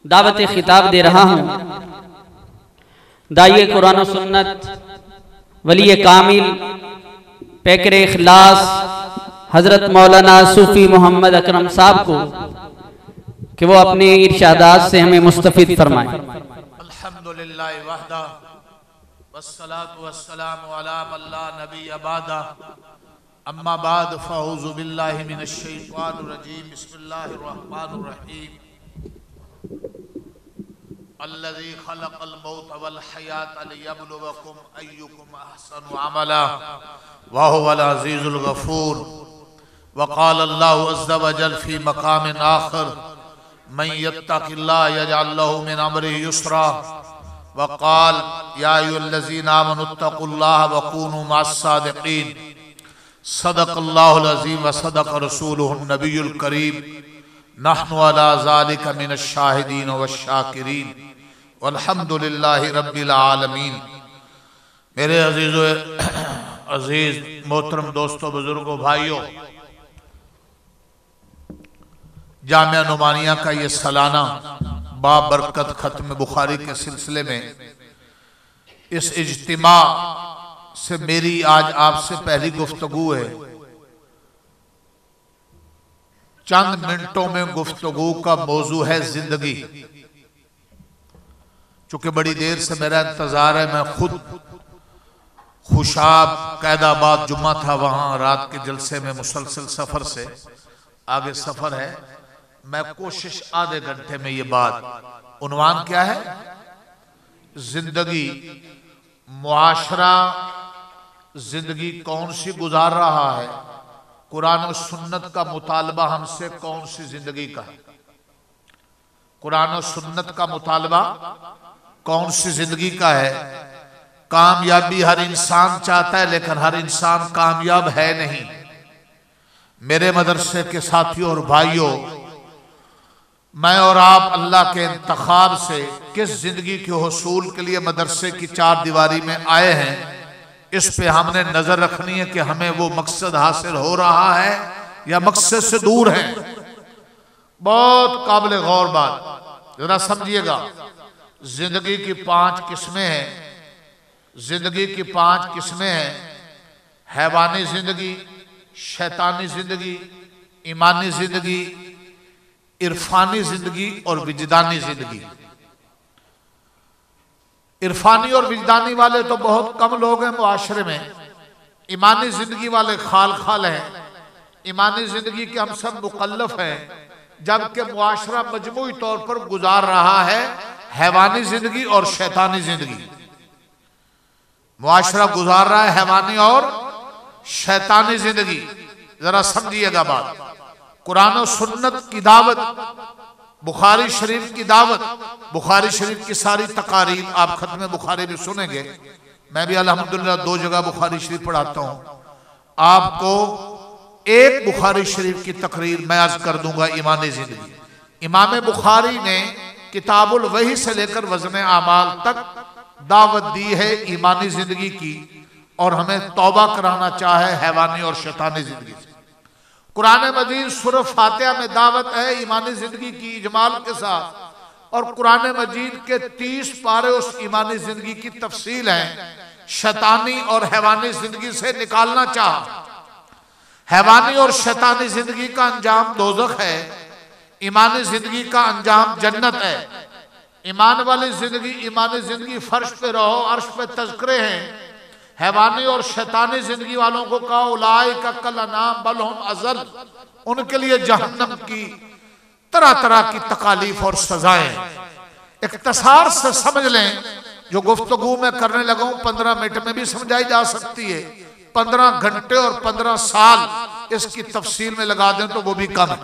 दावत खिताब दे रहा हूँ। दाइए कुरान और सुन्नत वली कामिल पैकर इखलास हज़रत मौलाना सूफ़ी मोहम्मद अकरम साहब को कि वो अपने इरशादात से हमें मुस्तफ़िद फरमाएं। अल्हम्दुलिल्लाह वहदा वस्सलातु वस्सलामु अला मन ला नबिय्य बअदा अम्मा बाद फ़अऊज़ु बिल्लाहि मिनश शैतानिर रजीम बिस्मिल्लाहिर रहमानिर रहीम अल्लज़ी खलक़ल मौत वल हयात लियब्लुवकुम अय्युकुम अहसनु अमला व हुवल अज़ीज़ुल गफ़ूर व क़ाल अल्लाहु अज़्ज़ा व जल फ़ी मक़ामिन आख़िर मन यत्तक़िल्लाह यजअल लहू मिन अम्रिही युस्रा व क़ाल या अय्युहल्लज़ीना आमनुत्तक़ुल्लाह व कूनू मअस्सादिक़ीन सदक़ल्लाहुल अज़ीम व सदक़ रसूलुहुन नबियुल करीम नहनु अला ज़ालिका मिनश शाहिदीन वश्शाकिरीन वल्हम्दुलिल्लाहि रब्बिल आलमीन। मेरे अजीज मोहतरम दोस्तों, बुजुर्गों, भाइयों, जामिया नुमानिया का ये सालाना बाबरकत खत्म बुखारी के सिलसिले में इस इज्तिमा से मेरी आज आपसे पहली गुफ्तगू है। चंद मिनटों में गुफ्तगू का मौजू है जिंदगी। चूंकि बड़ी देर से मेरा इंतजार है, मैं खुद खुशाब कैदाबाद जुम्मा था, वहां रात के जलसे में मुसलसल सफर से आगे सफर है। मैं कोशिश आधे घंटे में ये बात, उन्वान क्या है? जिंदगी, मुआशरा जिंदगी कौन सी गुजार रहा है, कुरान और सुन्नत का मुतालबा हमसे कौन सी जिंदगी का है। कुरान और सुन्नत का मुतालबा कौन सी जिंदगी का है। कामयाबी हर इंसान चाहता है, लेकिन हर इंसान कामयाब है नहीं। मेरे मदरसे के साथियों और भाइयों, मैं और आप अल्लाह के इंतखाब से किस जिंदगी के हुसूल के लिए मदरसे की चार दीवारी में आए हैं, इस पे हमने नजर रखनी है कि हमें वो मकसद हासिल हो रहा है या मकसद से दूर है। बहुत काबिल गौर बात, जरा समझिएगा। जिंदगी की 5 किस्में हैं। जिंदगी की 5 किस्में हैं। हैवानी जिंदगी, शैतानी जिंदगी, ईमानी जिंदगी, इरफानी जिंदगी और विजदानी जिंदगी। इरफानी और विजदानी वाले तो बहुत कम लोग हैं मुआशरे में। ईमानी जिंदगी वाले खाल खाल हैं। ईमानी जिंदगी के हम सब मुकल्लफ हैं, जबकि मुआशरा मजमूई तौर पर गुजार रहा है हैवानी जिंदगी और शैतानी जिंदगी। मुआशरा गुजार रहा है हैवानी और शैतानी जिंदगी। जरा समझिएगा बात। कुरान और सुन्नत की दावत, बुखारी शरीफ की दावत, बुखारी शरीफ की सारी तकारीर आप खत्म बुखारी में सुनेंगे। मैं भी अल्हम्दुलिल्लाह 2 जगह बुखारी शरीफ पढ़ाता हूँ। आपको एक बुखारी शरीफ की तकरीर मैं अर्ज कर दूंगा। ईमानी जिंदगी। इमाम बुखारी ने किताबुल वही से लेकर वज़न आमाल तक दावत दी है ईमानी जिंदगी की, और हमें तौबा कराना चाहे हैवानी और शैतानी जिंदगी से। कुरान मजीद सूरह फातिहा में दावत है ईमानी जिंदगी की इजमाल के साथ, और कुरान मजीद के 30 पारे उस ईमानी जिंदगी की तफसील है। शैतानी और हैवानी जिंदगी से निकालना चाह। हैवानी और शैतानी जिंदगी का अंजाम दोज़ख है, ईमानी जिंदगी का अंजाम जन्नत है। ईमान वाली जिंदगी, ईमानी जिंदगी फर्श पे रहो, अर्श पे तज़किरे हैं। हैवानी और शैतानी जिंदगी वालों को कहा उलाइका कल अनाम बल हुम अज़ल, उनके लिए जहन्नम की तरह तरह की तकालीफ और सजाएं। इख्तिसार से समझ लें, जो गुफ्तगू में करने लगा हूं 15 मिनट में भी समझाई जा सकती है। 15 घंटे और 15 साल इसकी तफसील में लगा दें तो वो भी कम है।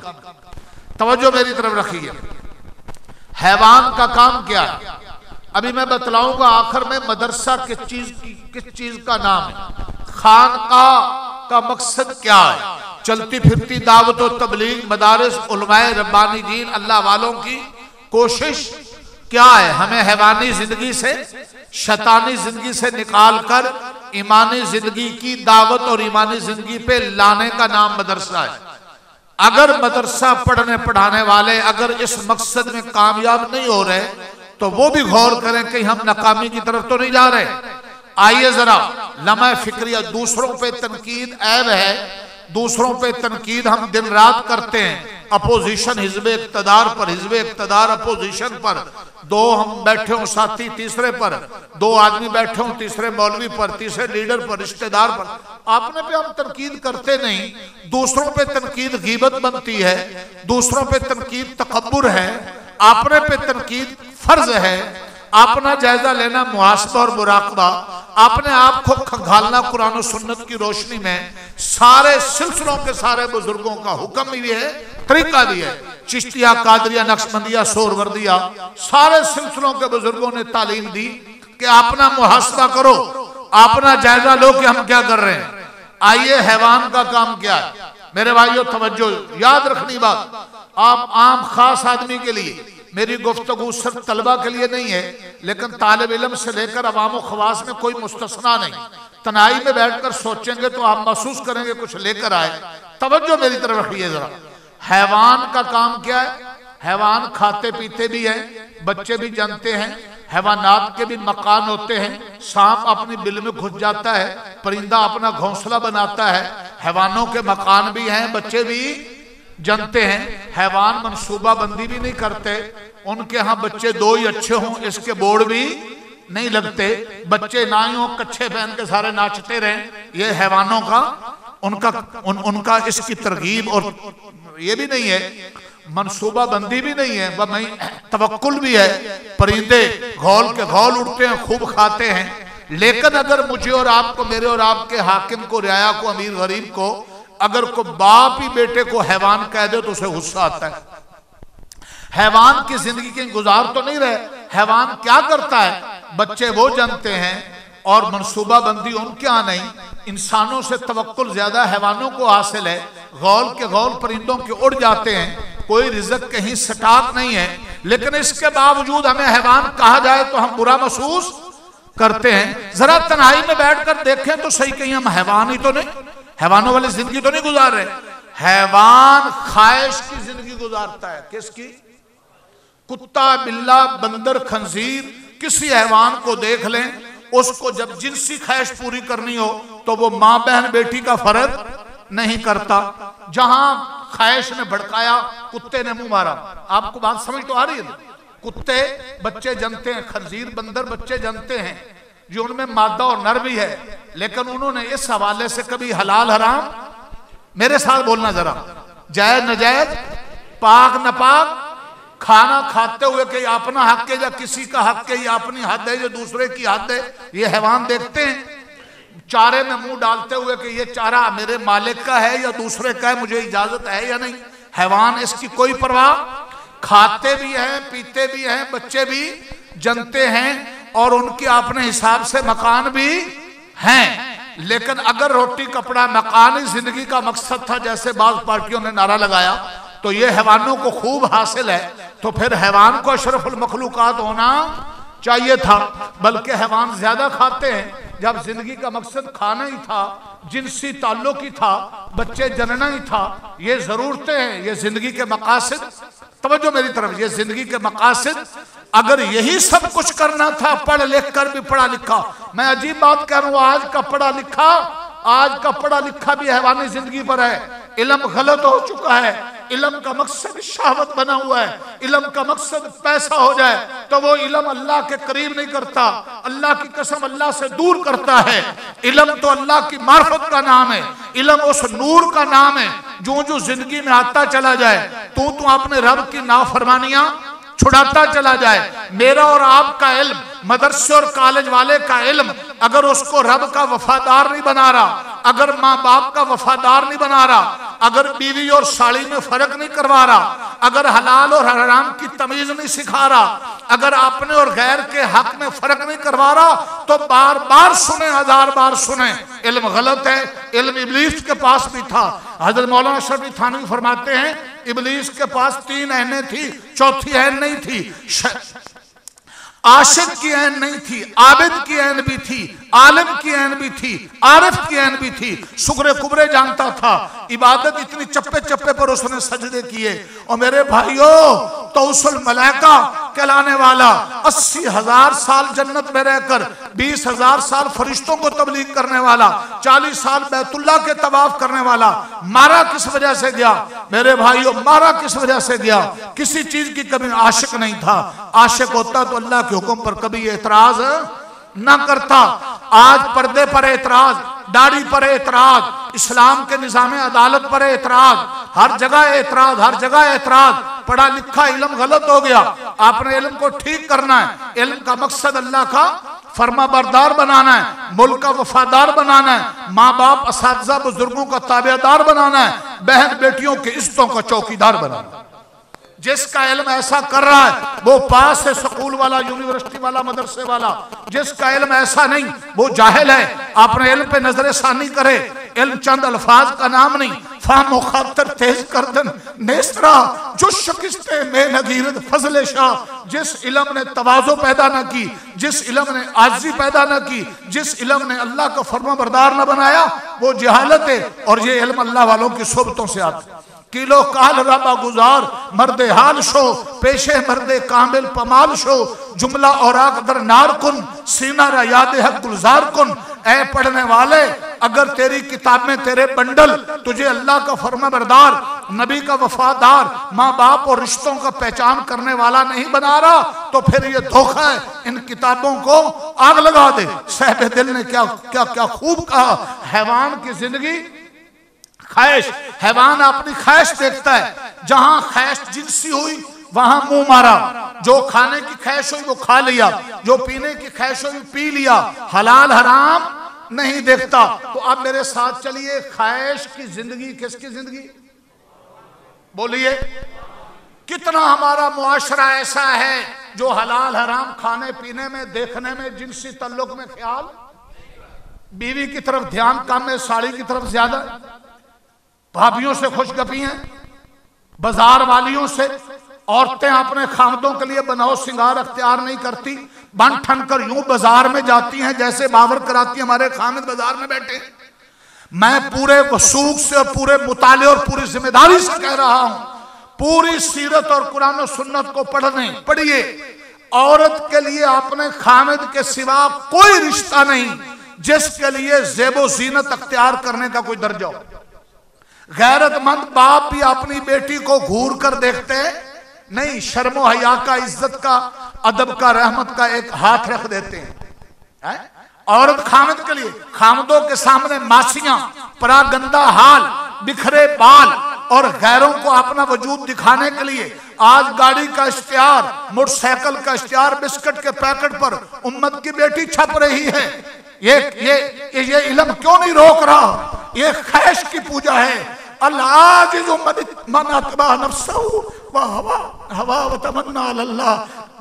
तवज्जो मेरी तरफ रखिए। हैवान का काम क्या है अभी मैं बतलाऊंगा। आखिर में मदरसा किस चीज का नाम है, खानकाह का मकसद क्या है, चलती फिरती दावत और तबलीग, मदारिस, उलमाए रब्बानी दीन, अल्लाह वालों की कोशिश क्या है। हमें हैवानी जिंदगी से, शैतानी जिंदगी से निकाल कर ईमानी जिंदगी की दावत और ईमानी जिंदगी पे लाने का नाम मदरसा है। अगर मदरसा पढ़ने पढ़ाने वाले अगर इस मकसद में कामयाब नहीं हो रहे तो वो भी गौर करें कि हम नाकामी की तरफ तो नहीं जा रहे। आइए जरा लम्हा फिक्रिया, दूसरों पे तनकीद ऐब है, दूसरों पे तनकीद हम दिन रात करते हैं। अपोजिशन हिज़्ब इक़्तिदार पर, हिज़्ब इक़्तिदार अपोजिशन पर, दो हम बैठे हों साथी तीसरे पर, दो आदमी बैठे हों तीसरे मौलवी पर, तीसरे लीडर पर, रिश्तेदार पर, आपने पे हम तनकीद करते नहीं। दूसरों पे तनकीद गीबत बनती है, दूसरों पे तनकीद तकब्बुर है, आपने पे तनकीद फर्ज है। अपना जायजा लेना, मुहासबा और मुराकबा, आपने आप को खंगालना कुरान और सुन्नत की रोशनी में। सारे सिलसिलों के सारे बुजुर्गों का हुक्म भी है, तरीका भी है। चिश्तिया, कादरिया, नक्शबंदिया, सोहरवर्दिया, सारे सिलसिलों के बुजुर्गों ने तालीम दी कि अपना मुहासबा करो, अपना जायजा लो कि हम क्या कर रहे हैं। आइए हैवान का काम क्या है मेरे भाइयों, तवज्जो याद रखनी बात। आप आम खास आदमी के लिए, मेरी गुफ्तगू सिर्फ तलबा के लिए नहीं है, लेकिन तालिब इल्म से लेकर अवाम व खवास में कोई मुस्तस्ना नहीं। तनाई में बैठकर सोचेंगे तो आप महसूस करेंगे कुछ लेकर आए। तवज्जो मेरी तरफ रखिए जरा। हैवान का काम क्या है? हैवान खाते पीते भी हैं, बच्चे भी जानते हैं। हैवानात के भी मकान होते हैं। सांप अपनी बिल में घुस जाता है, परिंदा अपना घोंसला बनाता है। हैवानों के मकान भी हैं, बच्चे भी जानते हैं। हैवान मनसूबा बंदी भी नहीं करते, उनके यहाँ बच्चे दो ही अच्छे हों इसके बोर्ड भी नहीं लगते। बच्चे ना ही हो, कच्छे पहन के सारे नाचते रहें, ये हैवानों का उनका इसकी तरगीब और ये भी नहीं है, मनसूबा बंदी भी नहीं है, वही तवक्कुल भी है। परिंदे घोल के घोल उड़ते हैं, खूब खाते हैं। लेकिन अगर मुझे और आपको, मेरे और आपके हाकिम को, रियाया को, अमीर गरीब को, अगर को बाप ही बेटे को हैवान कह दे तो उसे गुस्सा आता है। हैवान की जिंदगी के गुजार तो नहीं रहे। हैवान क्या करता है? बच्चे वो जानते हैं और मनसूबा बंदी उनके यहाँ नहीं। इंसानों से तवक्कुल ज्यादा हैवानों को हासिल है। गौल के गौल परिंदों के उड़ जाते हैं, कोई रिज़्क़ कहीं स्टॉक नहीं है, लेकिन इसके बावजूद हमें हैवान कहा जाए तो हम बुरा महसूस करते हैं। जरा तन्हाई में बैठकर देखें तो सही, कहीं हम हैवान ही तो नहीं, हैवानों वाली जिंदगी तो नहीं गुजार रहे। हैवान ख्वाहिश की जिंदगी गुजारता है। किसकी? कुत्ता, बिल्ला, बंदर, खंजीर, किसी हैवान को देख लें, उसको जब जिनसी ख्वाहिश पूरी करनी हो तो वो माँ बहन बेटी का फर्क नहीं करता। जहां ख्वाहिश ने भड़काया, कुत्ते ने मुंह मारा। आपको बात समझ तो आ रही है? कुत्ते बच्चे जनते हैं, खंजीर, बंदर बच्चे जनते हैं, जो उनमें मादा और नर भी है, लेकिन उन्होंने इस हवाले से कभी हलाल हराम, मेरे साथ बोलना जरा, जायज नजायज, पाक नपाक, खाना खाते हुए कि अपना हक है या किसी का हक है, या अपनी हद है या दूसरे की हद है, ये हैवान देखते हैं। चारे में मुंह डालते हुए कि ये चारा मेरे मालिक का है या दूसरे का है, मुझे इजाजत है या नहीं। हैवान इसकी कोई परवाह, खाते भी हैं, पीते भी हैं, बच्चे भी जनते हैं और उनके अपने हिसाब से मकान भी हैं। लेकिन अगर रोटी कपड़ा मकान ही जिंदगी का मकसद था, जैसे बाज़ पार्टियों ने नारा लगाया, तो ये हैवानों को खूब हासिल है। तो फिर हैवान को अशरफुल मखलूकात होना चाहिए था, बल्कि हैवान ज्यादा खाते हैं। जब जिंदगी का मकसद खाना ही था, जिनसी ताल्लुक ही था, बच्चे जनना ही था, ये जरूरतें हैं, ये जिंदगी के मकासद। तवज्जो मेरी तरफ, ये जिंदगी के मकासद। अगर यही सब कुछ करना था, पढ़ लिख कर भी पढ़ा लिखा, मैं अजीब बात कह रहा हूं, आज का पढ़ा लिखा भी हैवानी जिंदगी पर है। इल्म गलत हो चुका है, इल्म का मकसद शहवत बना हुआ है, इल्म का मकसद पैसा हो जाए तो वो इल्म अल्लाह के करीब नहीं करता, अल्लाह की कसम अल्लाह से दूर करता है। इल्म तो अल्लाह की मार्फत का नाम है, इल्म उस नूर का नाम है जो जो जिंदगी में आता चला जाए, तू अपने रब की नाफरमानियां छुड़ाता चला जाए। मेरा और आपका इल्म, मदरसे और कॉलेज वाले का इल्म, अगर उसको रब का वफादार नहीं बना रहा, अगर माँ बाप का वफादार नहीं बना रहा, अगर बीवी और साड़ी में फर्क नहीं करवा रहा, अगर हलाल और हराम की तमीज नहीं सिखा रहा, अगर अपने और गैर के हक में फर्क नहीं करवा रहा, तो बार बार सुने, हजार बार सुने, इल्म गलत है। इल्म इब्लीस के पास भी था। हजरत मौलाना अशरफ अली थानवी फरमाते हैं, इब्लीस के पास 3 ऐनें थी, चौथी ऐन नहीं थी। आशिक की ऐन नहीं थी, आबिद की ऐन भी थी, आलिम की ऐन भी थी, आरिफ की ऐन भी थी। सुगरे कुबरे जानता था। इबादत इतनी चप्पे चप्पे पर उसने सजदे किए। और मेरे भाइयों, तौसल मलाइका कहलाने वाला 80,000 साल जन्नत में रहकर 20,000 साल फरिश्तों को तबलीग करने वाला, 40 साल बैतुल्लाह के तवाफ करने वाला, मारा किस वजह से गया मेरे भाइयों? मारा किस वजह से गया? किसी चीज की कभी आशिक नहीं था। आशिक होता तो अल्लाह के हुक्म पर कभी एतराज ना करता। आज पर्दे पर एतराज, दाढ़ी पर एतराज, इस्लाम के निजाम अदालत पर एतराज, हर जगह एतराज, हर जगह एतराज। पढ़ा लिखा इल्म गलत हो गया, आपने इल्म को ठीक करना है। इल्म का मकसद अल्लाह का फर्मा बरदार बनाना है, मुल्क का वफादार बनाना है, माँ बाप असातिज़ा बुजुर्गों का ताबेदार बनाना है, बहन बेटियों के इज्जतों का चौकीदार बनाना है। जिसका इल्म ऐसा कर रहा है वो पास है, स्कूल वाला, यूनिवर्सिटी वाला, मदरसे वाला। जिसका इल्म ऐसा नहीं वो जाहिल है। आपने इल्म पे नजर सानी करे। इल्म चंद अल्फाज का नाम नहीं, फाहम खातर तेज करदन नेस्तरा जो शिकस्ते में नगीरत फजले शाह। जिस इल्म ने तवाज़ो पैदा न की, जिस इल्म ने आजी पैदा न की, जिस इल्म ने अल्लाह का फर्मा बरदार न बनाया, वो जहालत है। और ये इल्म अल्लाह वालों की सोबतों से आता है। किलो काल रबा गुजार मर्दे हाल शो, पेशे मर्दे कामिल पमाल शो, जुमला और आकदर नार कुन, सीना रा याद हक गुलजार कुन। ऐ पढ़ने वाले, अगर तेरी किताब में तेरे बंडल तुझे अल्लाह का फर्मा बरदार, नबी का वफादार, माँ बाप और रिश्तों का पहचान करने वाला नहीं बना रहा, तो फिर ये धोखा है। इन किताबों को आग लगा दे। साहिब दिल ने क्या क्या क्या खूब कहा। हैवान की जिंदगी ख्वाहिश, हैवान अपनी ख्वाहिश देखता है। जहां ख्वाहिश जिनसी हुई वहां मुंह मारा। जो खाने की ख्वाहिश हुई वो खा लिया, जो पीने की ख्वाहिश हुई पी लिया। हलाल हराम नहीं देखता। तो अब मेरे साथ चलिए, ख्वाहिश की जिंदगी किसकी जिंदगी? बोलिए, कितना हमारा मुआशरा ऐसा है जो हलाल हराम खाने पीने में, देखने में, जिनसी तल्लुक में ख्याल, बीवी की तरफ ध्यान कम है, साड़ी की तरफ ज्यादा, भाभियों से खुशगपी हैं, बाजार वालियों से। औरतें अपने खामदों के लिए बनाओ सिंगार अख्तियार नहीं करती, बन ठन कर यूं बाजार में जाती हैं जैसे बावर कराती हमारे खामिद बाजार में बैठे। मैं पूरे वसूख से और पूरे मुताले और पूरी जिम्मेदारी से कह रहा हूं, पूरी सीरत और कुरान और सुन्नत को पढ़िए। औरत के लिए अपने खामिद के सिवा कोई रिश्ता नहीं जिसके लिए ज़ेबो ज़ीनत अख्तियार करने का कोई दर्जा हो। गैरतमंद बाप भी अपनी बेटी को घूर कर देखते नहीं, शर्मो हया का, इज्जत का, अदब का, रहमत का एक हाथ रख देते हैं। औरत खामद के लिए, खामदों के सामने मासियां, परागंदा हाल, बिखरे बाल और गैरों को अपना वजूद दिखाने के लिए आज गाड़ी का इश्तिहार, मोटरसाइकिल का इश्तिहार, बिस्किट के पैकेट पर उम्मत की बेटी छप रही है। ये इल्म क्यों नहीं रोक रहा? ये ख्वाहिश की पूजा है।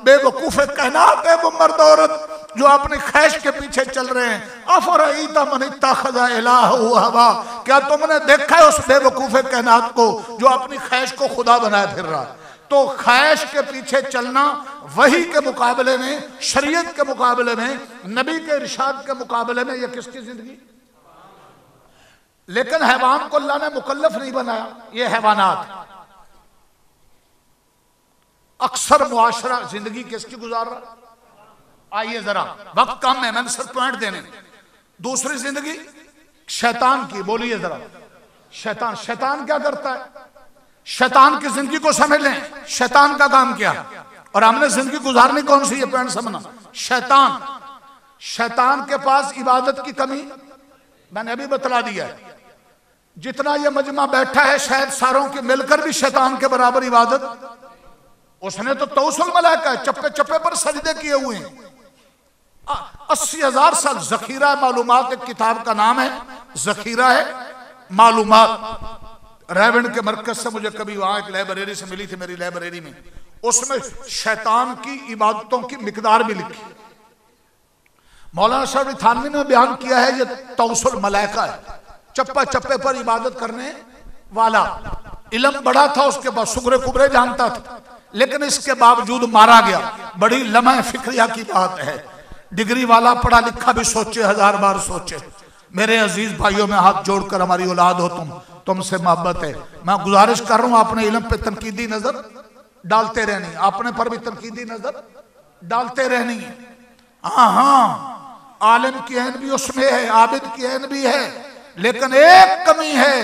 बेवकूफ कहनात है वो मर्द औरत जो अपनी ख्वाहिश के पीछे चल रहे हैं। अफरईता मन इत्तखज़ इलाहहु हवा, क्या तुमने देखा है उस बेवकूफ कहनात को जो अपनी ख्वाहिश को खुदा बनाए फिर रहा है? तो ख्वाहिश के पीछे चलना वही के मुकाबले में, शरीयत के मुकाबले में, नबी के इरशाद के मुकाबले में, ये किसकी जिंदगी? लेकिन हैवान को अल्लाह ने मुकल्लफ नहीं बनाया, ये हैवानात। अक्सर मुआशरा जिंदगी किसकी गुजार रहा? आइए जरा, वक्त कम है, मैंने सिर्फ पॉइंट देने। दूसरी जिंदगी शैतान की। बोलिए जरा, शैतान क्या करता है? शैतान की जिंदगी को समझ लें। शैतान का काम क्या? और हमने जिंदगी गुजारनी कौन सी, ये पॉइंट समझना। शैतान के पास इबादत की कमी मैंने अभी बतला दिया है। जितना ये मजमा बैठा है शायद सारों के मिलकर भी शैतान के बराबर इबादत उसने तो तौसल मलाइका चप्पे चप्पे पर सजदे किए हुए हैं। 80,000 साल। जखीरा मालूमात एक किताब का नाम है, जखीरा है मालूमात। रेवेंड के मरकज से मुझे कभी वहां एक लाइब्रेरी से मिली थी, मेरी लाइब्रेरी में। उसमें शैतान की इबादतों की मिकदार भी लिखी। मौलाना शाह थानवी ने बयान किया है ये तौसल मलाइका है, चप्पा चप्पे पर इबादत करने वाला। इल्म बड़ा था उसके पास, सुगरे कुबरे जानता था, लेकिन इसके बावजूद मारा गया। बड़ी लम्हा फिक्रिया की बात है। डिग्री वाला पढ़ा लिखा भी सोचे, 1000 बार सोचे। मेरे अजीज भाइयों में हाथ जोड़कर, हमारी औलाद हो तुमसे मोहब्बत है, मैं गुजारिश कर रहा हूं अपने इल्म पे तनकीदी नजर डालते रहनी, अपने पर भी तनकीदी नजर डालते रहनी। हाँ, आलिम की ऐन भी उसमें है, आबिद की ऐन भी है, लेकिन एक कमी है,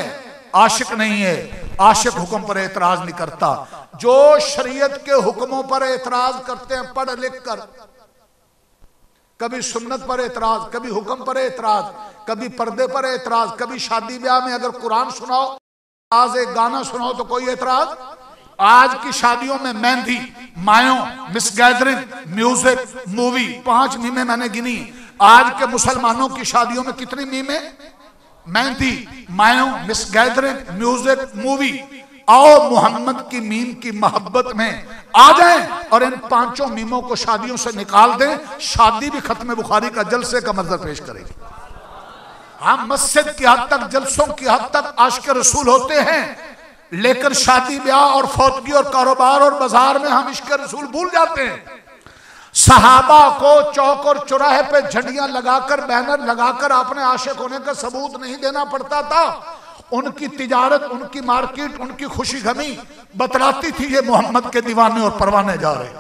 आशिक नहीं है। आशिक हुक्म पर एतराज नहीं करता। जो शरीयत के हुक्मों पर एतराज करते हैं पढ़ लिख कर, कभी सुन्नत पर एतराज, कभी हुक्म पर एतराज, कभी पर्दे पर एतराज, कभी शादी ब्याह में अगर कुरान सुनाओ, आज एक गाना सुनाओ तो कोई एतराज। आज की शादियों में मेहंदी, मायों, मिसगैदरिंग, म्यूजिक, मूवी, 5 मीमें मैंने गिनी। आज के मुसलमानों की शादियों में कितनी मीमें? मेहंदी, मायों, मिसगैदरिंग, म्यूजिक, मूवी। आओ मोहम्मद की मीम की मोहब्बत में आ जाएं और इन 5 मीमों को शादियों से निकाल दें। शादी भी खत्म बुखारी का जलसे का मंजर पेश करेगी। हम मस्जिद की हद तक, जलसों की हद तक आशिक रसूल होते हैं, लेकिन शादी ब्याह और फौतगी और कारोबार और बाजार में हम इश्क रसूल भूल जाते हैं। सहाबा को चौक और चौराहे पे झंडियां लगाकर, बैनर लगाकर अपने आशिक होने का सबूत नहीं देना पड़ता था। उनकी तिजारत, उनकी मार्केट, उनकी खुशी गमी बतलाती थी ये मोहम्मद के दीवाने और परवाने जा रहे।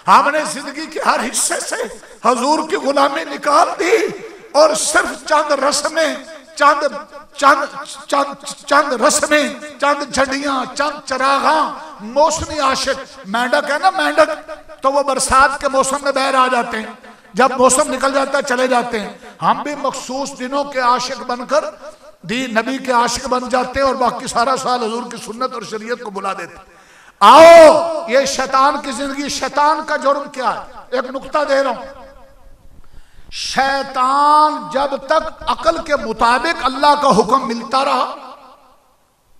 हमने जिंदगी के हर हिस्से से हजूर की गुलामी निकाल दी और सिर्फ चंद रस्में, चंद रस्में, चंद झंडियां, चंद चरागा, मौसमी आशिक। मेंढक है ना, मेंढक, तो वो बरसात के मौसम में बाहर आ जाते हैं, जब मौसम निकल जाता है चले जाते हैं। हम भी मखसूस दिनों के आशिक बनकर दी नबी के आशिक बन जाते हैं और बाकी सारा साल हुजूर की सुन्नत और शरीयत को बुला देते। आओ, ये शैतान की जिंदगी। शैतान का जुर्म क्या है? एक नुक्ता दे रहा हूं। शैतान जब तक अकल के मुताबिक अल्लाह का हुक्म मिलता रहा,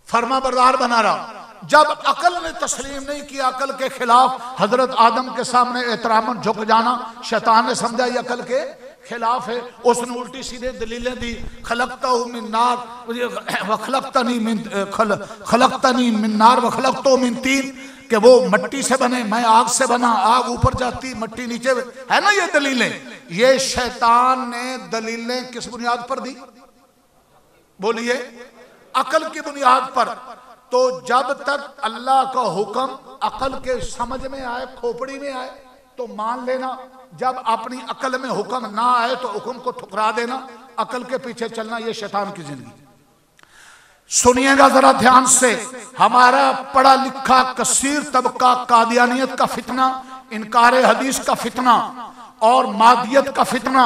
फर्मा बरदार बना रहा। जब अकल ने तस्लीम नहीं किया, अकल के खिलाफ, हजरत आदम के सामने एहतरामन झुक जाना, शैतान ने समझा ये अकल के खिलाफ है। उसने उल्टी सीधे दलीलें दी। खलकतहु मिन नार खलकतनी मिन नार व खलकतहु मिन तीन, कि वो मट्टी से बने, मैं आग से बना, आग ऊपर जाती, मट्टी नीचे, है ना ये दलीलें। ये शैतान ने दलीलें किस बुनियाद पर दी? बोलिए, अकल की बुनियाद पर। तो जब तक अल्लाह का हुक्म अकल के समझ में आए, खोपड़ी में आए, तो मान लेना। जब अपनी अकल में हुक्म ना आए तो हुक्म को ठुकरा देना, अकल के पीछे चलना। ये शैतान की जिंदगी। सुनिएगा जरा ध्यान से। हमारा पढ़ा लिखा कसीर तबका कादियानियत का फितना, इनकार हदीस का फितना और मादियत का फितना,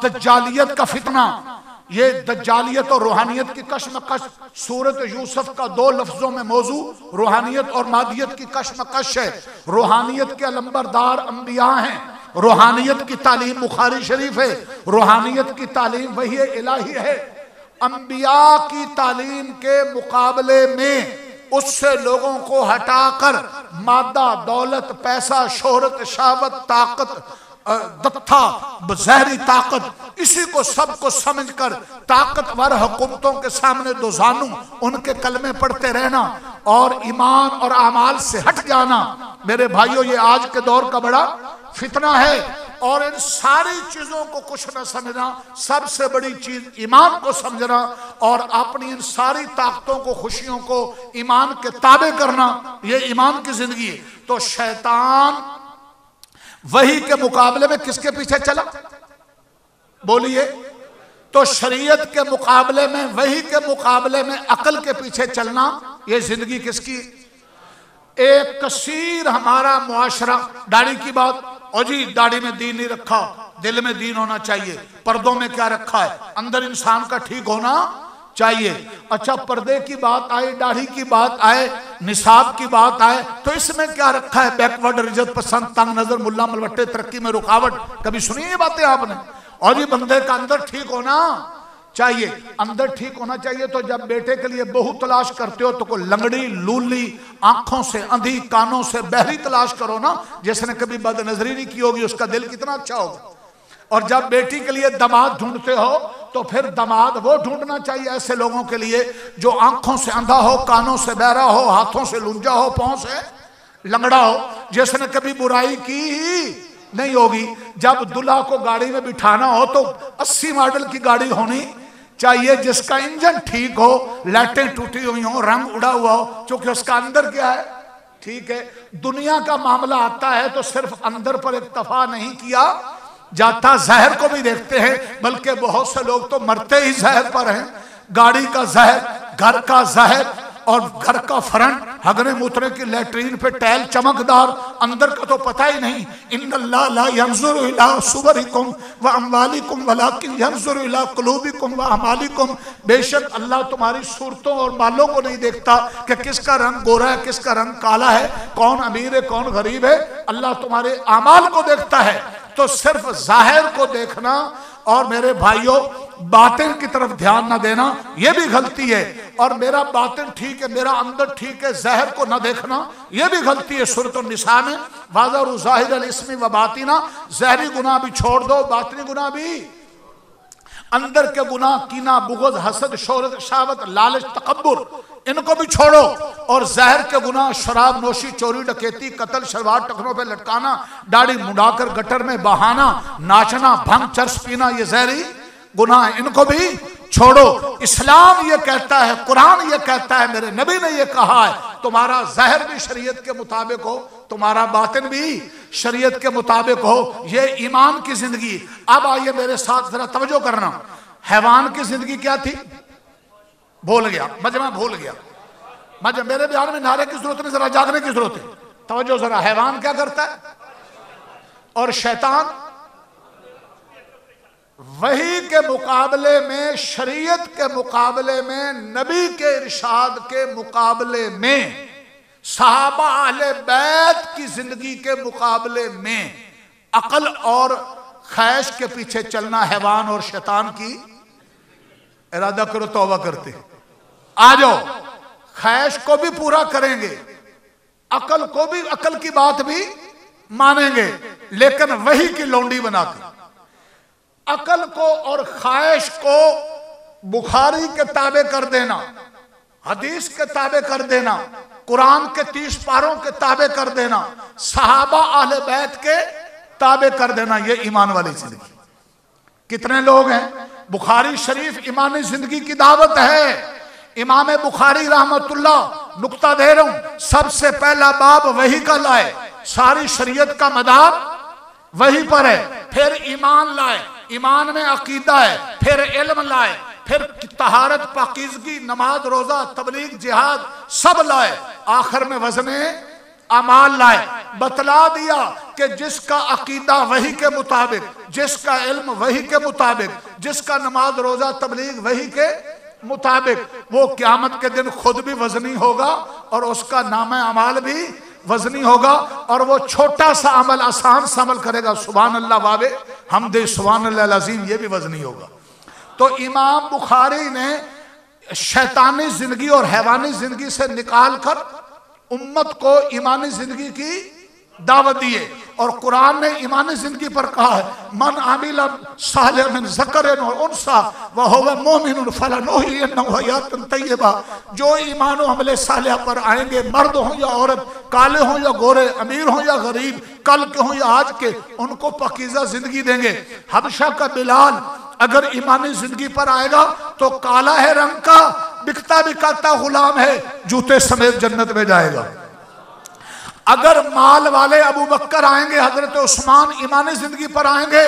दज्जालियत का फितना, ये दज्जालियत और रूहानियत की कशमकश सूरत यूसुफ का 2 लफ्जों में मौजू रूहानियत और मादियत की कशमकश है। रूहानियत के अलंबरदार अंबिया हैं, रूहानियत की तालीम बुखारी शरीफ है, रूहानियत की तालीम वही इलाही है। अंबिया की तालीम के मुकाबले में उससे लोगों को हटाकर मादा, दौलत, पैसा, शोहरत, शहावत, ताकत, दत्था, जहरी ताकत, इसी को सबको समझकर ताकतवर हुकूमतों के सामने दो जानू उनके कलमे पढ़ते रहना और ईमान और आमाल से हट जाना। मेरे भाइयों, ये आज के दौर का बड़ा फितना है। और इन सारी चीजों को कुछ न समझना, सबसे बड़ी चीज ईमान को समझना और अपनी इन सारी ताकतों को, खुशियों को ईमान के ताबे करना, ये ईमान की जिंदगी है। तो शैतान वही के मुकाबले में किसके पीछे चला? बोलिए। तो शरीयत के मुकाबले में, वही के मुकाबले में अकल के पीछे चलना, ये जिंदगी किसकी? एक कसीर हमारा मुआशरा। दाढ़ी की बात, और जी दाढ़ी में दीन नहीं रखा, दिल में दीन होना चाहिए। पर्दों में क्या रखा है? अंदर इंसान का ठीक होना चाहिए। अच्छा, पर्दे की बात आए, दाढ़ी की बात आए, निसाब की बात आए, तो इसमें क्या रखा है? बैकवर्ड, रिजत पसंद, तंग नजर, मुल्ला मलवट्टे, तरक्की में रुकावट। कभी सुनी ये बातें आपने? और ये बंदे का अंदर ठीक होना चाहिए। अंदर ठीक होना चाहिए। तो जब बेटे के लिए बहू तलाश करते हो तो कोई लंगड़ी, लूली, आंखों से अंधी, कानों से बहरी तलाश करो ना। जिसने कभी बदनजरी नहीं की होगी उसका दिल कितना अच्छा होगा। और जब बेटी के लिए दामाद ढूंढते हो तो फिर दामाद वो ढूंढना चाहिए ऐसे लोगों के लिए जो आंखों से अंधा हो, कानों से बहरा हो, हाथों से लुंजा हो, पांव से लंगड़ा हो, जिसने कभी बुराई की ही नहीं होगी। जब दूल्हा को गाड़ी में बिठाना हो तो 80 मॉडल की गाड़ी होनी चाहिए, जिसका इंजन ठीक हो, लाइटें टूटी हुई हो, रंग उड़ा हुआ हो, क्योंकि उसका अंदर क्या है, ठीक है। दुनिया का मामला आता है तो सिर्फ अंदर पर इक्तफा नहीं किया जाता, जहर को भी देखते हैं, बल्कि बहुत से लोग तो मरते ही जहर पर हैं। गाड़ी का जहर, घर का जहर, और घर का फ्रंट हगने मूत्रे की लैट्रीन पे टैल चमकदार, अंदर का तो पता ही नहीं। इन्नल्लाह ला यंजुरु इला सुवरिकुम व अमवालिकुम वलाकिन यंजुरु इला कुलूबिकुम व अमालिकुम। बेशक अल्लाह तुम्हारी सूरतों और मालों को नहीं देखता कि किसका रंग गोरा है, किसका रंग काला है, कौन अमीर है, कौन गरीब है। अल्लाह तुम्हारे अमाल को देखता है। तो सिर्फ जाहिर को देखना और मेरे भाइयों बातिन की तरफ ध्यान न देना, यह भी गलती है। और मेरा बातिन ठीक है, मेरा अंदर ठीक है, जहर को न देखना यह भी गलती है। सूरत निसा में वाज़ा ज़ाहिर अल इस्मी व बातिना, जहरी गुनाह भी छोड़ दो, बातिनी गुनाह भी, अंदर के गुनाह कीना, बुग़्ज़, हसद, शोहरत, शावत, लालच, तकब्बुर, इनको भी छोड़ो। और जहर के गुनाह शराब नोशी, चोरी डकैती, कत्ल, शलवार टखनों पे लटकाना, दाढ़ी मुड़ाकर गटर में बहाना, नाचना, भंग चर्स पीना, ये जहरी गुनाह, इनको भी छोड़ो। इस्लाम ये कहता है, कुरान ये कहता है, मेरे नबी ने ये कहा है, तुम्हारा जहर भी शरीयत के मुताबिक हो, तुम्हारा बातिन भी शरीयत के मुताबिक हो। ये ईमान की जिंदगी। अब आइए मेरे साथ जरा तवज्जो करना। हैवान की जिंदगी क्या थी? भूल गया, मजमा भूल गया। मेरे बयान में नारे की जरूरत नहीं, जरा जागने की जरूरत है। तवज्जो जरा। हैवान क्या करता है और शैतान? वही के मुकाबले में, शरीयत के मुकाबले में, नबी के इरशाद के मुकाबले में, सहाबा अहले बैत की जिंदगी के मुकाबले में अकल और ख्वाहिश के पीछे चलना हैवान और शैतान की। इरादा करो तौबा करते, आ जाओ। ख्वाहिश को भी पूरा करेंगे, अकल को भी, अकल की बात भी मानेंगे, लेकिन वही की लौंडी बनाकर अकल को और ख्वाहिश को बुखारी के ताबे कर देना, हदीस के ताबे कर देना, कुरान के 30 पारों के ताबे कर देना, सहाबा अहले बैत के ताबे कर देना, ये ईमान वाली जिंदगी। कितने लोग हैं? बुखारी शरीफ ईमानी जिंदगी की दावत है। इमाम बुखारी रहमतुल्लाह, नुक्ता दे रहा हूं, सबसे पहला बाब वही का लाए, सारी शरीयत का मदार वही पर है। फिर ईमान लाए, ईमान में अकीदा है, फिर इल्म लाए, फिर तहारत, पाकीज़गी, नमाज, रोजा, तबलीग, जिहाद सब लाए, आखिर में वज़ने अमाल लाए। बतला दिया कि जिसका अकीदा वही के मुताबिक, जिसका इल्म वही के मुताबिक, जिसका नमाज, रोजा, तबलीग वही के मुताबिक, वो क़यामत के दिन खुद भी वज़नी होगा और उसका नामे अमाल भी वज़नी होगा। और वो छोटा सा अमल, आसान सा अमल करेगा, सुभान अल्लाह वावे हमदे सुभान अल्लाह अज़ीम, ये भी वज़नी होगा। तो इमाम बुखारी ने शैतानी जिंदगी और हैवानी जिंदगी से निकाल कर उम्मत को ईमानी जिंदगी की दावत दी है। और कुरान ने ईमानी जिंदगी पर कहा है, मन आमिला सालिहन मिन ज़करिन व उन्सा व हुवा मुमिनुन फलनुहयिन्नहु हयातन तय्यबा। जो ईमान व अमल सालिह पर आएंगे, मर्द हो या औरत, काले हो या गोरे, अमीर हो या गरीब, कल के हो या आज के, उनको पाकीज़ा जिंदगी देंगे। हबशा का बिलाल अगर ईमानी जिंदगी पर आएगा तो काला है रंग का, बिकता बिकाता गुलाम है, जूते समेत जन्नत में जाएगा। अगर माल वाले अबू बकर आएंगे, हजरत उस्मान ईमानी जिंदगी पर आएंगे,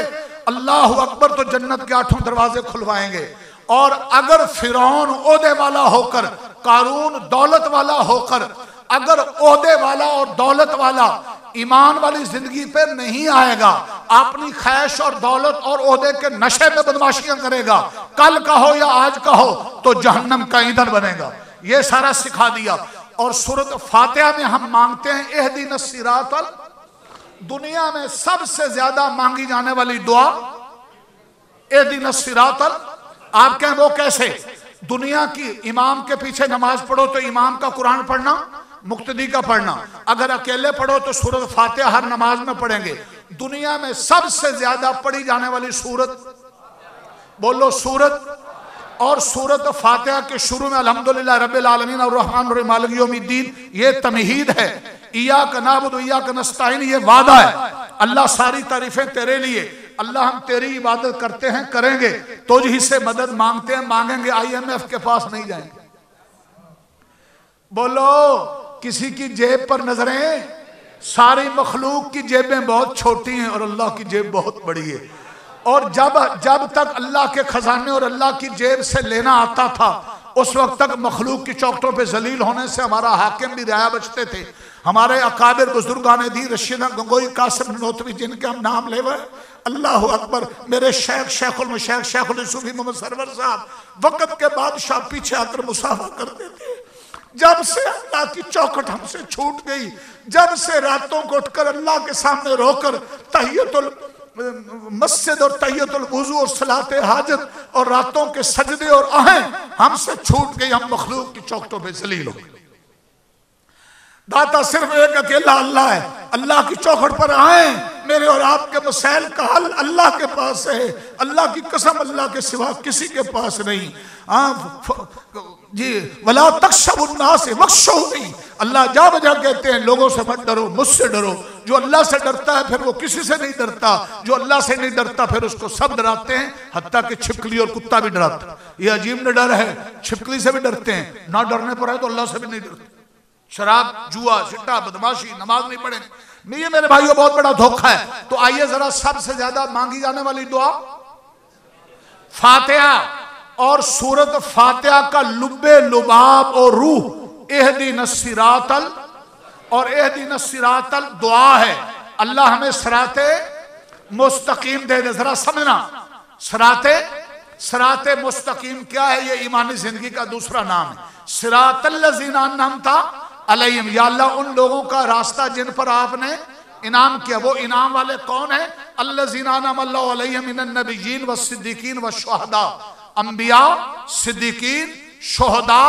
अल्लाह अकबर, तो जन्नत के 8 दरवाजे खुलवाएंगे। और अगर फिरौन ओहदे वाला होकर, कारून दौलत वाला होकर, अगर ओहदे वाला और दौलत वाला ईमान वाली जिंदगी पे नहीं आएगा, अपनी ख्वाहिश और दौलत और ओहदे के नशे में बदमाशियां करेगा, कल का हो या आज का हो, तो जहन्नम का ईंधन बनेगा। ये सारा सिखा दिया। और सूरत फातिहा में हम मांगते हैं इहदिनस सिरातल, दुनिया में सबसे ज्यादा मांगी जाने वाली दुआ इहदिनस सिरातल। आप कहें वो कैसे? दुनिया की इमाम के पीछे नमाज पढ़ो तो इमाम का कुरान पढ़ना, मुक्तदी का पढ़ना। अगर अकेले पढ़ो तो सूरत फातिहा हर नमाज में पढ़ेंगे। दुनिया में सबसे ज्यादा पढ़ी जाने वाली सूरत, बोलो सूरत और सूरत फातिहा के शुरू में अल्हम्दुलिल्लाह रब्बिल आलमीन और रहमान रहीम मालिक यौमिद्दीन, ये तमहीद है। इय्याक नअबुदु व इय्याक नस्तईन, ये वादा है। अल्लाह सारी तारीफें तेरे लिए, अल्लाह हम तेरी इबादत करते हैं, करेंगे, तुझ ही से मदद मांगते हैं, मांगेंगे, IMF के पास नहीं जाएंगे। बोलो, किसी की जेब पर नजरें, सारी मखलूक की जेबें बहुत छोटी हैं और अल्लाह की जेब बहुत बड़ी है। और जब तक अल्लाह के खजाने और अल्लाह की जेब से लेना आता था, उस वक्त तक मखलूक की चौखटों पे जलील होने से हमारा हाकिम भी रियाया बचते थे। हमारे अकाबिर बुजुर्गान दी, रशीदा गंगोई, कासिम नोतवी, जिनके हम नाम ले, अल्लाह अकबर, मेरे शेख शेखुल मशैख शेखुल सूफी मोहम्मद सरवर साहब वक्त के बादशाह पीछे आकर मुसाफा करते थे। जब से अल्लाह की चौखट हमसे छूट गई, जब से रातों को उठकर अल्लाह के सामने रोकर तहियतुल मस्जिद और तहियतुल वुजू और सलाते हाजत और रातों के सजदे और आहें हमसे छूट गई, हम मखलूक की चौखटों पे जलील हो गए। दाता सिर्फ एक अकेला अल्लाह है। अल्लाह की चौखट पर आए, मेरे और आपके मसाइल का हल अल्लाह के पास है। अल्लाह की कसम, अल्लाह के सिवा किसी के पास नहीं। जी, वला तख्शवुन्नास वख्शौनी, अल्लाह जा बजा कहते हैं, लोगों से मत डरो, मुझसे डरो। जो अल्लाह से डरता है फिर वो किसी से नहीं डरता, जो अल्लाह से नहीं डरता फिर उसको सब डराते हैं, हत्ता कि छिपकली और कुत्ता भी डराता। ये अजीब न डर है, छिपकली से भी डरते हैं, ना डरने पर है तो अल्लाह से भी नहीं डरते। शराब, जुआ, चिट्टा, बदमाशी, नमाज नहीं पढ़ेंगे, ये मेरे भाइयों बहुत बड़ा धोखा है। तो आइए जरा सबसे ज्यादा मांगी जाने वाली दुआ फातिहा और सूरत फातिहा का लुब्बे लुबाब और रूह इहदिनस सिरातल और इहदिनस सिरातल दुआ है। अल्लाह हमें सिराते मुस्तकीम दे दे। जरा समझना, सिराते मुस्तकीम क्या है? ये ईमानी जिंदगी का दूसरा नाम है। सिरातल लज़ीना अन्अमता अलैहिम, या अल्लाह उन लोगों का रास्ता जिन पर आपने इनाम किया। वो इनाम वाले कौन है? अल्लज़ीना अनअम अल्लाहु अलैहिम मिनन नबिय्यीन वस्सिद्दीकीन वश्शुहदा, अंबिया, सिद्दीकीन, शुहदा,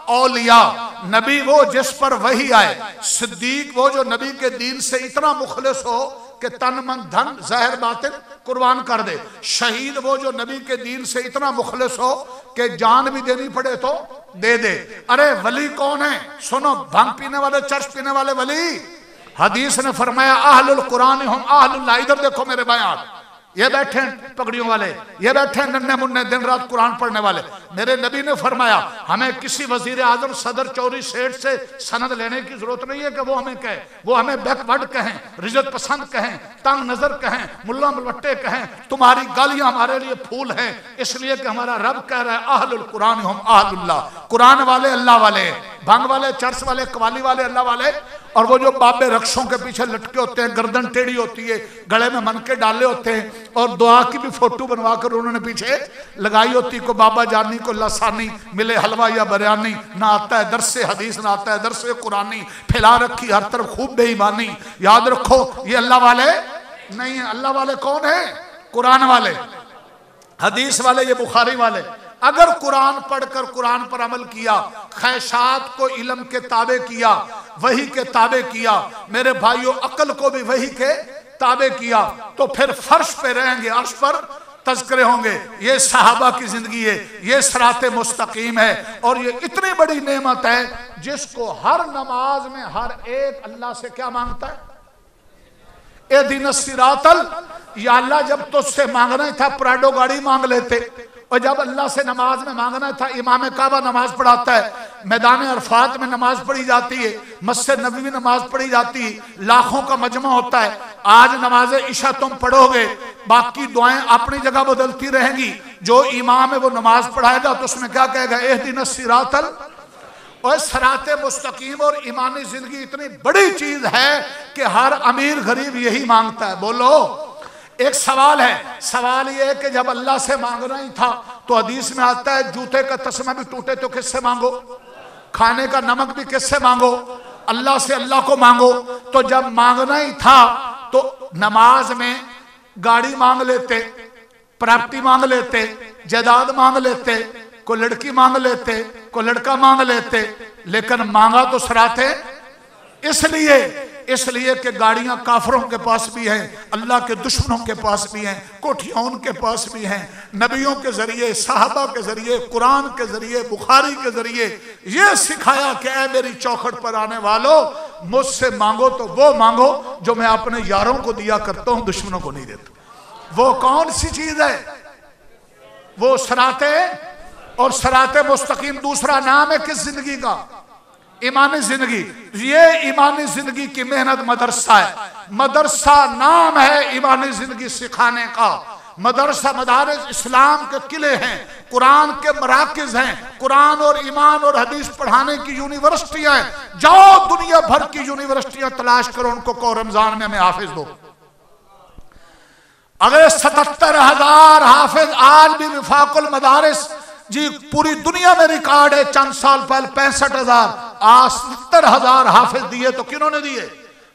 औलिया। नबी वो जिस पर वही आए, सिद्दीक वो जो नबी के दीन से इतना मुखलिस हो कि तन मन धन ज़ाहिर बातिन कुर्बान कर दे, शहीद वो जो नबी के दीन से इतना मुखलिस हो कि जान भी देनी पड़े तो दे दे। अरे वली कौन है? सुनो, भांग पीने वाले, चर्च पीने वाले वली। हदीस ने फरमाया अहलुल कुरान हम अहलुल्लाह। इधर देखो मेरे बयान, ये बैठे पगड़ियों वाले, ये बैठे नन्हे मुन्ने दिन रात कुरान पढ़ने वाले। मेरे नबी ने फरमाया हमें किसी वजीर आजम, सदर, चौधरी, सेठ से सनद लेने की जरूरत नहीं है कि वो हमें कहे, वो हमें बैकवर्ड कहें, रिजत पसंद कहें, तंग नजर कहें, मुल्ला मुलवट्टे कहें, तुम्हारी गालियां हमारे लिए फूल हैं, इसलिए कि हमारा रब कह रहा है अहलुल कुरान हम अहलुल्लाह। कुरान वाले अल्लाह वाले, भंग वाले, चर्च वाले, कवाली वाले अल्लाह वाले। और वो जो बाबे रक्षों के पीछे लटके होते हैं, गर्दन टेढ़ी होती है, गले में मनके डाले होते हैं और दुआ की भी फोटो बनवा कर उन्होंने पीछे लगाई होती, को बाबा जानी, को लसानी, मिले हलवा या बिरयानी, ना आता है दरसे हदीस, ना आता है दरसे कुरानी, फैला रखी हर तरफ खूब बेईमानी। याद रखो ये अल्लाह वाले नहीं है। अल्लाह वाले कौन है? कुरान वाले, हदीस वाले, ये बुखारी वाले। अगर कुरान पढ़कर कुरान पर अमल किया, ख्वाहिशात को इल्म के ताबे किया, वही के ताबे किया, मेरे भाइयों अक्ल को भी वही के ताबे किया, तो फिर फर्श पे रहेंगे, अर्श पर तज़किरे होंगे। ये सहाबा की जिंदगी है, ये सिराते मुस्तकीम है। और ये इतनी बड़ी नेमत है जिसको हर नमाज में हर एक अल्लाह से क्या मांगता है? इहदिनस सिरातल, या अल्लाह जब तुझसे मांगना ही था प्राडो गाड़ी मांग लेते, और जब अल्लाह से नमाज में मांगना था इमाम काबा नमाज पढ़ाता है, मैदान अरफात में नमाज पढ़ी जाती है, मस्जिद नबी में नमाज पढ़ी जाती है, लाखों का मजमा होता है। आज नमाज इशा तुम पढ़ोगे, बाकी दुआएं अपनी जगह बदलती रहेंगी। जो इमाम है वो नमाज पढ़ाएगा तो उसमें क्या कहेगा? इहदिनस सिरातल। और सिराते मुस्तकीम और ईमानी जिंदगी इतनी बड़ी चीज है कि हर अमीर गरीब यही मांगता है। बोलो, एक सवाल है, सवाल ये है कि जब अल्लाह से मांगना ही था तो हदीस में आता है जूते का तस्मा भी टूटे तो किससे मांगो? खाने का नमक भी किससे मांगो? अल्लाह से। अल्लाह को मांगो। तो जब मांगना ही था तो नमाज में गाड़ी मांग लेते, प्रॉपर्टी मांग लेते, जायदाद मांग लेते, को लड़की मांग लेते, को लड़का मांग लेते, लेकिन मांगा तो सिराते इसलिए इसलिए कि गाड़ियां काफरों के पास भी हैं, अल्लाह के दुश्मनों के पास भी हैं, कोठियां उनके पास भी हैं। नबियों के जरिए, साहबा के जरिए, कुरान के जरिए, बुखारी के जरिए ये सिखाया कि ऐ मेरी चौखट पर आने वालों, मुझसे मांगो तो वो मांगो जो मैं अपने यारों को दिया करता हूं, दुश्मनों को नहीं देता। वो कौन सी चीज है? वो सराते, और सराते मुस्तकीम दूसरा नाम है किस जिंदगी का? ईमानी जिंदगी। ये ईमानी जिंदगी की मेहनत मदरसा है। मदरसा नाम है ईमानी जिंदगी सिखाने का। मदरसा मदारिस इस्लाम के किले हैं, कुरान के मराकिज हैं, कुरान और ईमान और हदीस पढ़ाने की यूनिवर्सिटियां हैं। जाओ दुनिया भर की यूनिवर्सिटियां तलाश करो, उनको कहो रमजान में हमें हाफिज दो। अगर 77,000 हाफिज आज भी विफाकुल मदारिस जी पूरी दुनिया में रिकॉर्ड है, चंद साल पहले 65,000, आज 70,000 हाफिज दिए तो किन्होंने दिए?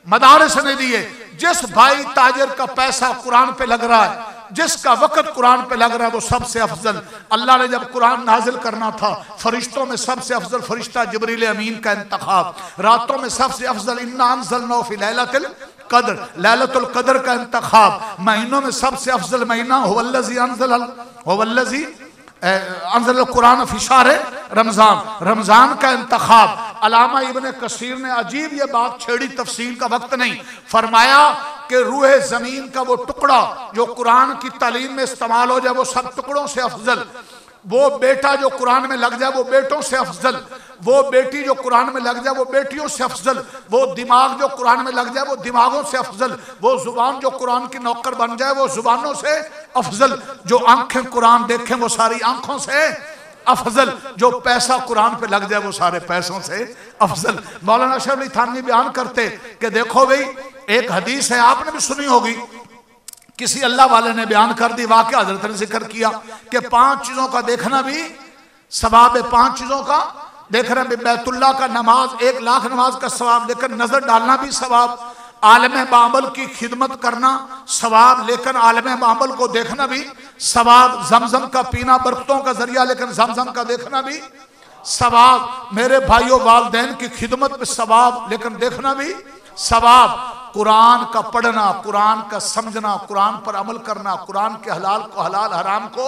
मदारिस ने दिए। जिस भाई ताजिर का पैसा कुरान पे लग रहा है, जिसका वक्त कुरान पे लग रहा है, वो सबसे अफजल। अल्लाह ने जब कुरान नाजिल करना था, फरिश्तों में सबसे अफजल फरिश्ता जिब्रील अमीन का इंतखाब, रातों में सबसे अफजल इन्ना अंज़लनाहु फी लैलतिल कद्र, लैलतुल कद्र का इंतखाब, महीनों में सबसे अफजल महीना हुवल्लज़ी अंज़ल कुरान फी शहर रमजान, रमजान का इंतखाब। अलामा इब्ने कसीर ने अजीब ये बात छेड़ी, तफसील का वक्त नहीं, फरमाया कि रूह जमीन का वो टुकड़ा जो कुरान की तालीम में इस्तेमाल हो जाए वो सब टुकड़ों से अफजल, वो बेटा जो कुरान में लग जाए वो बेटों से अफजल, वो बेटी जो कुरान में लग जाए वो बेटियों से अफजल, वो दिमाग जो कुरान में लग जाए वो दिमागों से अफजल, वो जुबान जो कुरान की नौकर बन जाए वो जुबानों से अफजल, जो आंखें कुरान देखें वो सारी आंखों से अफजल, जो पैसा कुरान पे लग जाए वो सारे पैसों से अफजल। मौलाना अशरफ अली थानवी बयान करते कि देखो भाई, एक हदीस है आपने भी सुनी होगी, किसी अल्लाह वाले ने बयान कर दी, वाकया हजरत ने जिक्र किया कि 5 चीजों का देखना भी सवाब है। 5 चीजों का देखना भी, बैतुल्लाह का नमाज 1 लाख नमाज का सवाब, लेकर नजर डालना भी सवाब, आलम बामल की खिदमत करना सवाब, लेकिन आलम बामल को देखना भी सवाब, जमजम का पीना बरकतों का जरिया, लेकिन जमजम का देखना भी सवाब, मेरे भाइयों वालिदैन की खिदमत में सवाब, लेकिन देखना भी सवाब, कुरान का पढ़ना, कुरान का समझना, कुरान पर अमल करना, कुरान के हलाल को हलाल, हराम को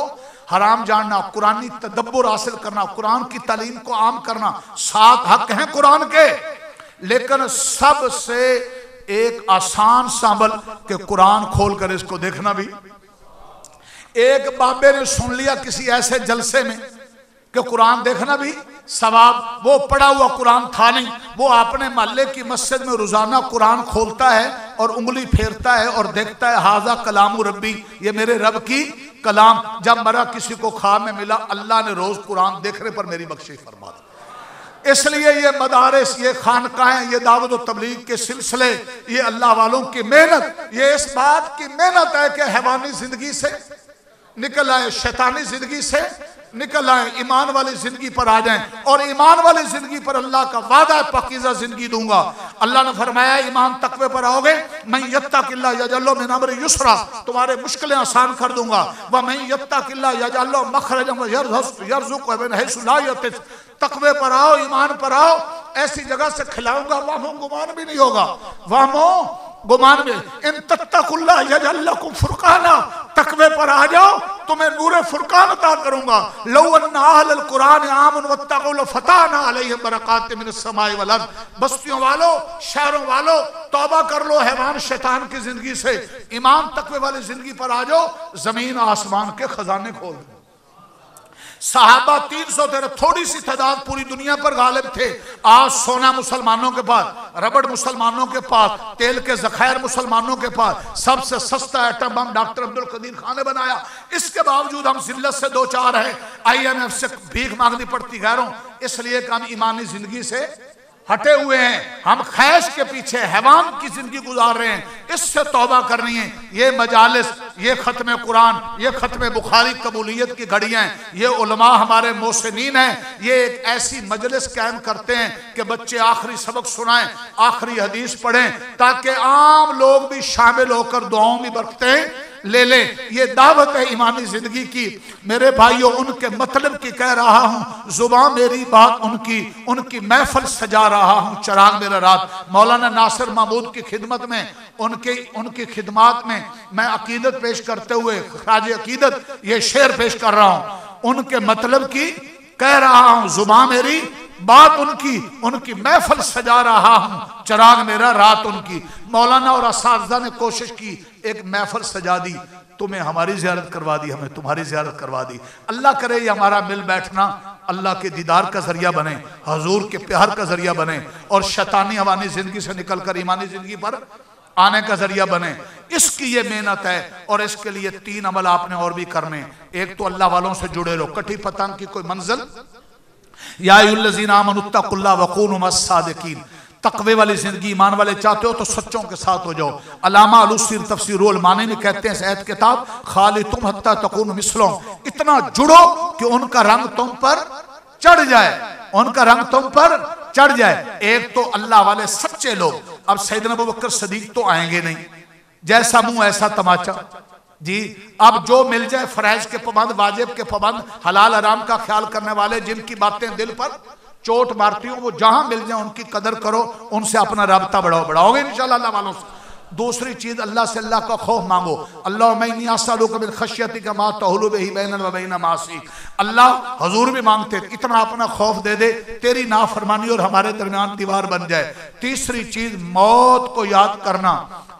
हराम जानना, कुरानी तदब्बुर हासिल करना, कुरान की तालीम को आम करना। 7 हक हैं कुरान के, लेकिन सबसे एक आसान सामल के कुरान खोल कर इसको देखना भी। एक बाबे ने सुन लिया किसी ऐसे जलसे में कि कुरान देखना भी सवाब, वो पढ़ा हुआ कुरान था नहीं, वो अपने मोहल्ले की मस्जिद में रोजाना कुरान खोलता है और उंगली फेरता है और देखता है हाजा कलामु रब्बी, ये मेरे रब की कलाम। जब मरा किसी को ख्वाब में मिला, अल्लाह ने रोज कुरान देखने पर मेरी बख्शिश फरमा दी। इसलिए ये मदारिस, ये खानकाहें, ये दावत और तबलीग के सिलसिले, ये अल्लाह वालों की मेहनत, ये इस बात की मेहनत है कि हैवानी जिंदगी से निकल आए, शैतानी जिंदगी से निकल आए, ईमान वाली जिंदगी पर आ जाएं। और ईमान वाली जिंदगी पर अल्लाह का वादा है, पाकीज़ा जिंदगी दूंगा। अल्लाह ने फरमाया ईमान तकवे पर आओगे, मैं यत्तकिल्लाह यजअल मिन अमरी युसरा, तुम्हारे मुश्किलें आसान कर दूंगा। व मैं यत्तकिल्लाह यजअल मखरजन व यरज़ुक़हु मिन हैसु ला यहतसिब, तकवे पर आओ, ईमान पर आओ, ऐसी जगह से खिलाऊंगा वामो गुमान भी नहीं होगा, वामो गुमान में। इन तत्तकुल्लाह यजअल लकुम फुरकाना, तकवे पर आ जाओ, तुम्हें नूरे फुरकान अता करूंगा। लौ अन्ना अहलल कुरान आमनु वत्तक़ू लफ़ताना अलैहिम बरकातिम मिनस समाई वल अर्ज़, बस्तियों वालों, शहरों वालों, तौबा कर लो हैवान शैतान की जिंदगी से, ईमान तकवे वाली जिंदगी पर आ जाओ, जमीन आसमान के खजाने खोल दो। साहबा 313, थोड़ी सी तादाद पूरी दुनिया पर गालिब थे। आज सोना मुसलमानों के पास, रबड़ मुसलमानों के पास, तेल के जखायर मुसलमानों के पास, सबसे सस्ता atom bomb doctor Abdul Qadeer Khan ने बनाया। इसके बावजूद हम जिल्लत से 2-4 हैं, IMF से भीख मांगनी पड़ती गैरों, इसलिए कि हम ईमानी जिंदगी से हटे हुए हैं, हम ख्वाहिश के पीछे हैवान की जिंदगी गुजार रहे हैं। इससे तौबा करनी है। ये मजालिस, ये खत्म कुरान, ये खत्म बुखारी कबूलियत की घड़ियां हैं, ये उलमा हमारे मोहसिनीन हैं, ये एक ऐसी मजलिस कायम करते हैं कि बच्चे आखिरी सबक सुनाएं, आखिरी हदीस पढ़ें, ताकि आम लोग भी शामिल होकर दुआओं में बरकते हैं। ले लें। ये दावत है ईमानी जिंदगी की। मेरे भाइयों, उनके मतलब की कह रहा हूँ, जुबान मेरी बात उनकी, उनकी महफिल सजा रहा हूँ, चराग मेरा रात। मौलाना नासिर महमूद की खिदमत में, उनकी खिदमत में मैं अकीदत पेश करते हुए खराज अकीदत ये शेर पेश कर रहा हूँ। उनके मतलब की कह रहा हूँ, जुबान मेरी बात उनकी, उनकी महफिल सजा रहा हूँ, चराग मेरा रात उनकी। मौलाना और असातिज़ा ने कोशिश की, एक महफिल सजा दी, तुम्हें हमारी ज़ियारत करवा दी, हमें तुम्हारी ज़ियारत करवा दी। अल्लाह करे ये हमारा मिल बैठना अल्लाह के दीदार का जरिया बने, हजूर के प्यार का जरिया बने, और शैतानी हवानी जिंदगी से निकल कर ईमानी जिंदगी पर आने का जरिया बने। इसकी ये मेहनत है, और इसके लिए 3 अमल आपने और भी करने। एक तो अल्लाह वालों से जुड़े रहो, कटी पतंग की कोई मंजिल। या अय्युहल्लज़ीना आमनुत्तकुल्लाह वकूनू मस्सादिकीन, तकवे वाली जिंदगी ईमान वाले चाहते हो तो सच्चों के साथ हो जाओ। अल्लामा अलूसी तफसीरुल मानी में कहते हैं, ऐत किताब खाली तुम हत्ता तकून मिसलों, इतना जुड़ो कि उनका रंग तुम पर चढ़ जाए, उनका रंग तुम पर चढ़ जाए। एक तो अल्लाह वाले सच्चे लोग। अब सैयदना अबू बकर सदीक तो आएंगे नहीं, जैसा मुंह ऐसा तमाचा जी। अब जो मिल जाए, फरैज के पाबंद, वाजिब के पाबंद, हलाल हराम का ख्याल करने वाले, जिनकी बातें दिल पर चोट मारती हो, वो जहां मिल जाए उनकी कदर करो, उनसे अपना राब्ता बढ़ाओगे इंशाअल्लाह अल्लाह वालों से। दूसरी चीज, अल्लाह से अल्लाह का खौफ मांगो। अल्लाहुम्मा इन्नी अस्अलुका मिन खश्यतिका मा तहूलु बिही बैनना व बैन मासिक। अल्लाह हजूर भी मांगते, इतना अपना खौफ दे दे, तेरी नाफरमानी और हमारे दरमियान दीवार बन जाए। तीसरी चीज, मौत को याद करना।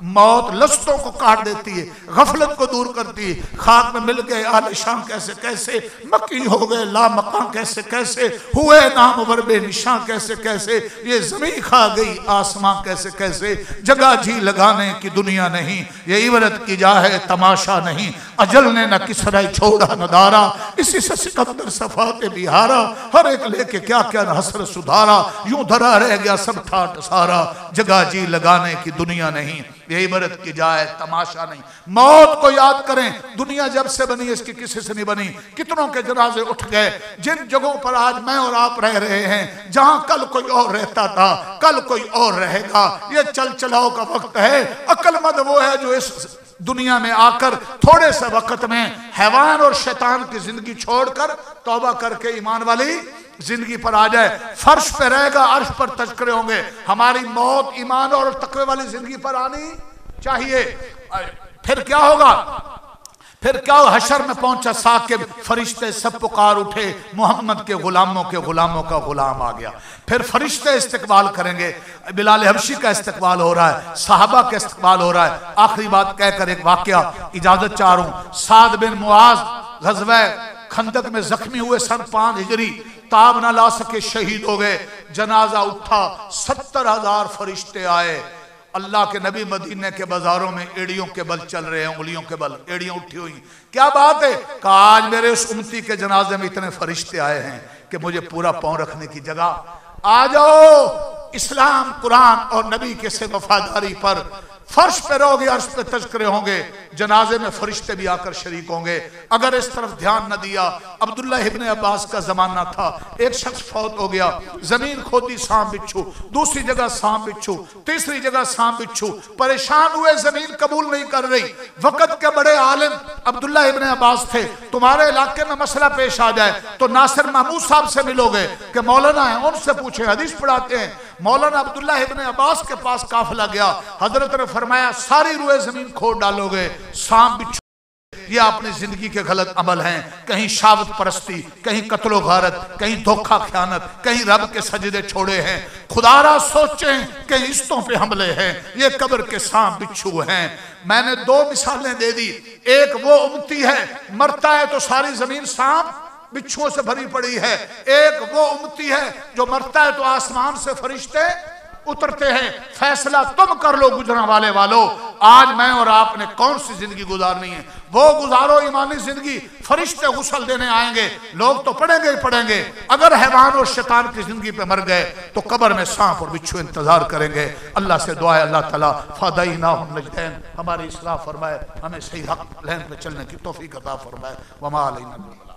मौत लस्तों को काट देती है, गफलत को दूर करती है। खाक में मिल गए आलिशान कैसे कैसे, मक्की हो गए ला मकान कैसे कैसे, हुए नामवर बेनिशां कैसे कैसे, ये जमीन खा गई आसमां कैसे कैसे। जगह जी लगाने की दुनिया नहीं, ये इबरत की जा है तमाशा नहीं। अजल ने न किसरा छोड़ा न दारा, इसी से सिकंदर सफाते बिहारा। हर एक लेके क्या क्या हसर सुधारा, यूं धरा रह गया सब ठाट सारा। जगह जी लगाने की दुनिया नहीं, ये इबरत की जाए तमाशा नहीं। मौत को याद करें। दुनिया जब से बनी इसकी किसी से नहीं बनी। कितनों के जनाजे उठ गए। जिन जगहों पर आज मैं और आप रह रहे हैं, जहां कल कोई और रहता था, कल कोई और रहेगा। ये चल चलाओ का वक्त है। अक्लमंद वो है जो इस दुनिया में आकर थोड़े से वक्त में हैवान और शैतान की जिंदगी छोड़कर तौबा करके ईमान वाली जिंदगी पर आ जाए। फर्श पे रहेगा, अर्श पर तज़किरे होंगे। हमारी मौत ईमान और तकवे वाली जिंदगी पर आनी चाहिए। फिर क्या होगा? फिर क्या हशर में पहुंचा साकिब, फरिश्ते सब पुकार उठे, मोहम्मद के गुलामों का गुलाम आ गया। फिर फरिश्ते इस्तकबाल करेंगे। बिलाल हबशी का इस्तकबाल हो रहा है, साहबा का इस्तकबाल हो रहा है। आखिरी बात कहकर एक वाकया इजाजत चाह रहा हूं। साद बिन मुआज गज़वा खंदक में जख्मी हुए सन 5 हिजरी, ताब ना ला सके, शहीद हो गए। जनाजा उठा, 70,000 फरिश्ते आए। अल्लाह के नबी मदीने के बाजारों में एड़ियों के बल चल रहे हैं, उंगलियों के बल एड़ियां उठी हुई। क्या बात है? कहा आज मेरे उस उम्मती के जनाजे में इतने फरिश्ते आए हैं कि मुझे पूरा पांव रखने की जगह। आ जाओ इस्लाम, कुरान और नबी के से वफादारी पर। फर्श पे रहोगे, अर्श पे तज़किरे होंगे, जनाजे में फरिश्ते भी आकर शरीक होंगे। अगर इस तरफ ध्यान न दिया, अब्दुल्ला इब्ने अब्बास का जमाना था, एक शख्स फौत हो गया, जमीन खोदी सांप बिच्छू, दूसरी जगह सांप बिच्छू, तीसरी जगह सांप बिच्छू, परेशान हुए, जमीन कबूल नहीं कर रही। वक़्त के बड़े आलिम अब्दुल्ला इब्ने अब्बास थे। तुम्हारे इलाके में मसला पेश आ जाए तो नासिर महमूद साहब से मिलोगे कि मौलाना है, उनसे पूछे, हदीस पढ़ाते हैं। मौलाना अब्दुल्ला इब्ने अब्बास के पास काफिला गया। हजरत ने फरमाया सारी रुए जमीन खोद डालोगे, सांप बिच्छू। ये अपनी जिंदगी के गलत अमल हैं। कहीं शावत परस्ती, कहीं कत्लो गारत, कहीं धोखा ख्यानत, कहीं रब के सजदे छोड़े हैं। खुदारा सोचें कि रिश्तों पे हमले हैं, ये कब्र के सांप बिच्छू हैं। मैंने 2 मिसालें दे दी। एक वो उम्मती है, मरता है तो सारी जमीन सांप बिच्छुओं से भरी पड़ी है। एक वो उम्मती है जो मरता है तो आसमान से फरिश्ते उतरते हैं। फैसला तुम कर लो गुजरने वाले वालों। आज मैं और आपने कौन सी जिंदगी गुजारनी है, वो गुजारो ईमानी जिंदगी। फरिश्ते गुस्ल देने आएंगे, लोग तो पढ़ेंगे ही पढ़ेंगे। अगर हैवान और शैतान की जिंदगी पे मर गए तो कब्र में सांप और बिच्छू इंतजार करेंगे। अल्लाह से दुआ है, अल्लाह ताला फदाइनाहुम नजदैन, हमारी इस्लाह फरमाए, हमें सही हक लाइन पे चलने की तौफीक अता फरमाए। वमा अलैना।